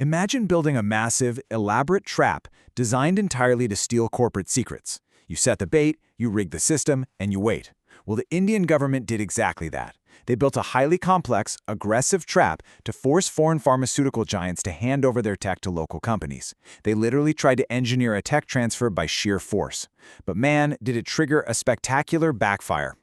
Imagine building a massive, elaborate trap designed entirely to steal corporate secrets. You set the bait, you rig the system, and you wait. Well, the Indian government did exactly that. They built a highly complex, aggressive trap to force foreign pharmaceutical giants to hand over their tech to local companies. They literally tried to engineer a tech transfer by sheer force. But man, did it trigger a spectacular backfire.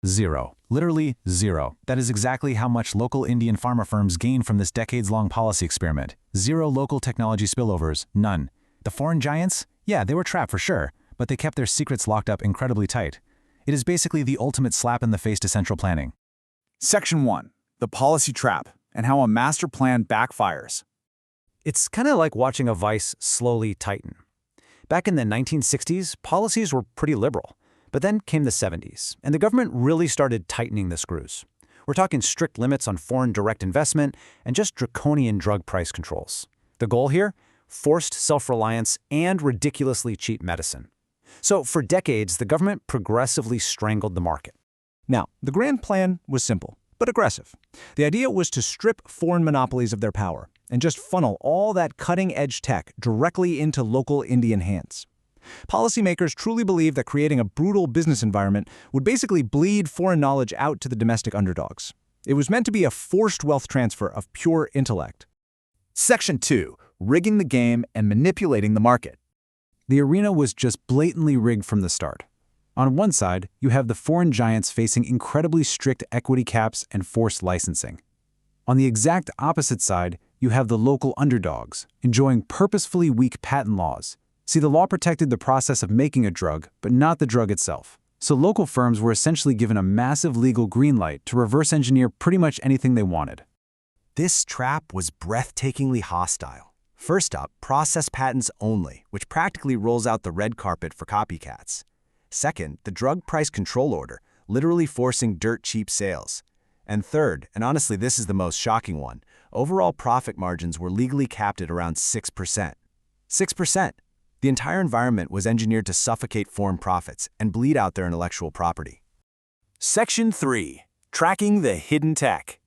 Zero. Literally zero. That is exactly how much local Indian pharma firms gained from this decades-long policy experiment. Zero local technology spillovers, none. The foreign giants? Yeah, they were trapped for sure, but they kept their secrets locked up incredibly tight. It is basically the ultimate slap in the face to central planning. Section 1. The policy trap, and how a master plan backfires. It's kind of like watching a vice slowly tighten. Back in the 1960s, policies were pretty liberal. But then came the 70s, and the government really started tightening the screws. We're talking strict limits on foreign direct investment and just draconian drug price controls. The goal here? Forced self-reliance and ridiculously cheap medicine. So for decades, the government progressively strangled the market. Now, the grand plan was simple, but aggressive. The idea was to strip foreign monopolies of their power and just funnel all that cutting-edge tech directly into local Indian hands. Policymakers truly believed that creating a brutal business environment would basically bleed foreign knowledge out to the domestic underdogs. It was meant to be a forced wealth transfer of pure intellect. Section 2. Rigging the game and manipulating the market. The arena was just blatantly rigged from the start. On one side, you have the foreign giants facing incredibly strict equity caps and forced licensing. On the exact opposite side, you have the local underdogs, enjoying purposefully weak patent laws. See, the law protected the process of making a drug, but not the drug itself. So local firms were essentially given a massive legal green light to reverse engineer pretty much anything they wanted. This trap was breathtakingly hostile. First up, process patents only, which practically rolls out the red carpet for copycats. Second, the drug price control order, literally forcing dirt-cheap sales. And third, and honestly this is the most shocking one, overall profit margins were legally capped at around 6%. 6%! The entire environment was engineered to suffocate foreign profits and bleed out their intellectual property. Section 3. Tracking the hidden tech.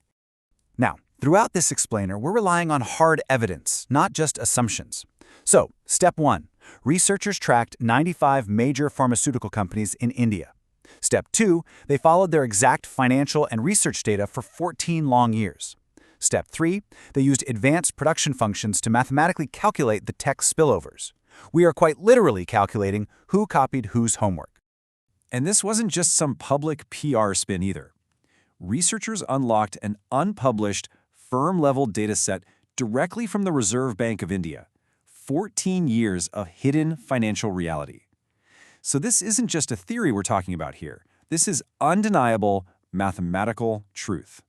Now, throughout this explainer, we're relying on hard evidence, not just assumptions. So, Step 1. Researchers tracked 95 major pharmaceutical companies in India. Step 2. They followed their exact financial and research data for 14 long years. Step 3. They used advanced production functions to mathematically calculate the tech spillovers. We are quite literally calculating who copied whose homework. And this wasn't just some public PR spin either. Researchers unlocked an unpublished, firm-level dataset directly from the Reserve Bank of India. 14 years of hidden financial reality. So this isn't just a theory we're talking about here. This is undeniable mathematical truth.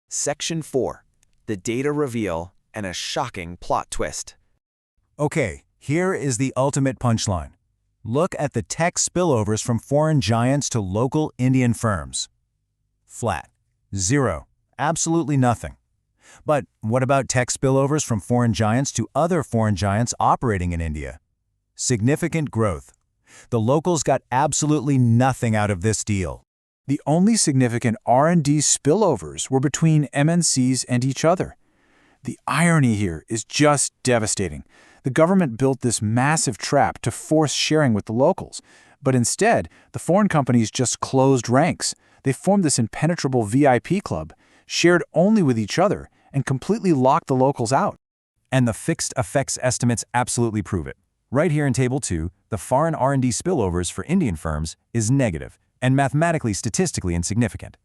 Section 4. The data reveal and a shocking plot twist. Okay, here is the ultimate punchline. Look at the tech spillovers from foreign giants to local Indian firms. Flat. Zero. Absolutely nothing. But what about tech spillovers from foreign giants to other foreign giants operating in India? Significant growth. The locals got absolutely nothing out of this deal. The only significant R&D spillovers were between MNCs and each other. The irony here is just devastating. The government built this massive trap to force sharing with the locals, but instead, the foreign companies just closed ranks. They formed this impenetrable VIP club, shared only with each other, and completely locked the locals out. And the fixed effects estimates absolutely prove it. Right here in Table 2, the foreign R&D spillovers for Indian firms is negative and mathematically statistically insignificant.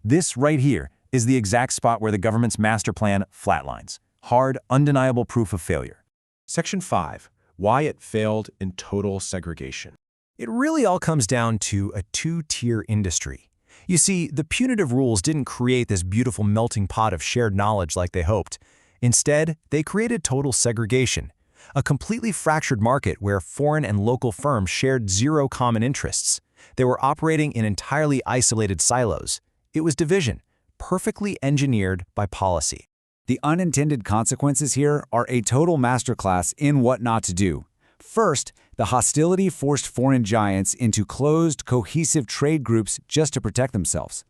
This right here is the exact spot where the government's master plan flatlines. Hard, undeniable proof of failure. Section 5. Why it failed in total segregation. It really all comes down to a two-tier industry. You see, the punitive rules didn't create this beautiful melting pot of shared knowledge like they hoped. Instead, they created total segregation, a completely fractured market where foreign and local firms shared zero common interests. They were operating in entirely isolated silos. It was division, perfectly engineered by policy. The unintended consequences here are a total masterclass in what not to do. First, the hostility forced foreign giants into closed, cohesive trade groups just to protect themselves.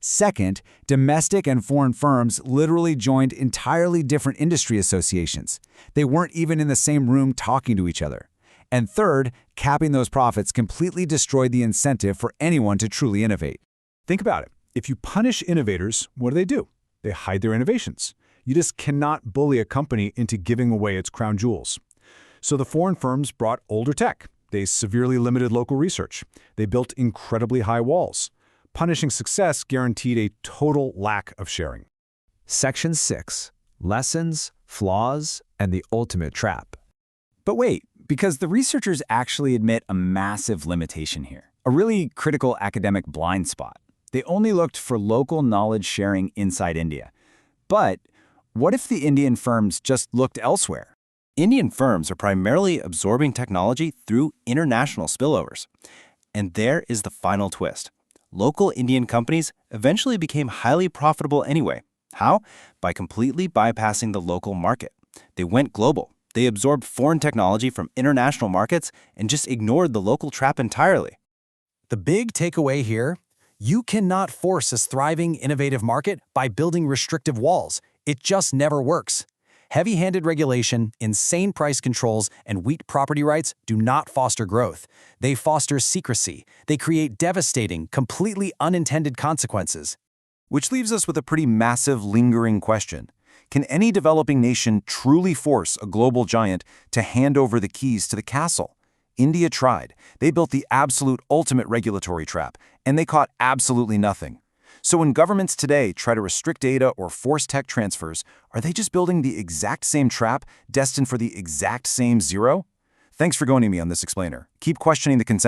Second, domestic and foreign firms literally joined entirely different industry associations. They weren't even in the same room talking to each other. And third, capping those profits completely destroyed the incentive for anyone to truly innovate. Think about it. If you punish innovators, what do? They hide their innovations. You just cannot bully a company into giving away its crown jewels. So the foreign firms brought older tech. They severely limited local research. They built incredibly high walls. Punishing success guaranteed a total lack of sharing. Section 6. Lessons, Flaws, and the Ultimate Trap. But wait, because the researchers actually admit a massive limitation here, a really critical academic blind spot. They only looked for local knowledge sharing inside India. But what if the Indian firms just looked elsewhere? Indian firms are primarily absorbing technology through international spillovers. And there is the final twist. Local Indian companies eventually became highly profitable anyway. How? By completely bypassing the local market. They went global. They absorbed foreign technology from international markets and just ignored the local trap entirely. The big takeaway here: you cannot force a thriving, innovative market by building restrictive walls. It just never works. Heavy-handed regulation, insane price controls, and weak property rights do not foster growth. They foster secrecy. They create devastating, completely unintended consequences. Which leaves us with a pretty massive, lingering question. Can any developing nation truly force a global giant to hand over the keys to the castle? India tried. They built the absolute ultimate regulatory trap, and they caught absolutely nothing. So when governments today try to restrict data or force tech transfers, are they just building the exact same trap destined for the exact same zero? Thanks for joining me on this explainer. Keep questioning the consensus.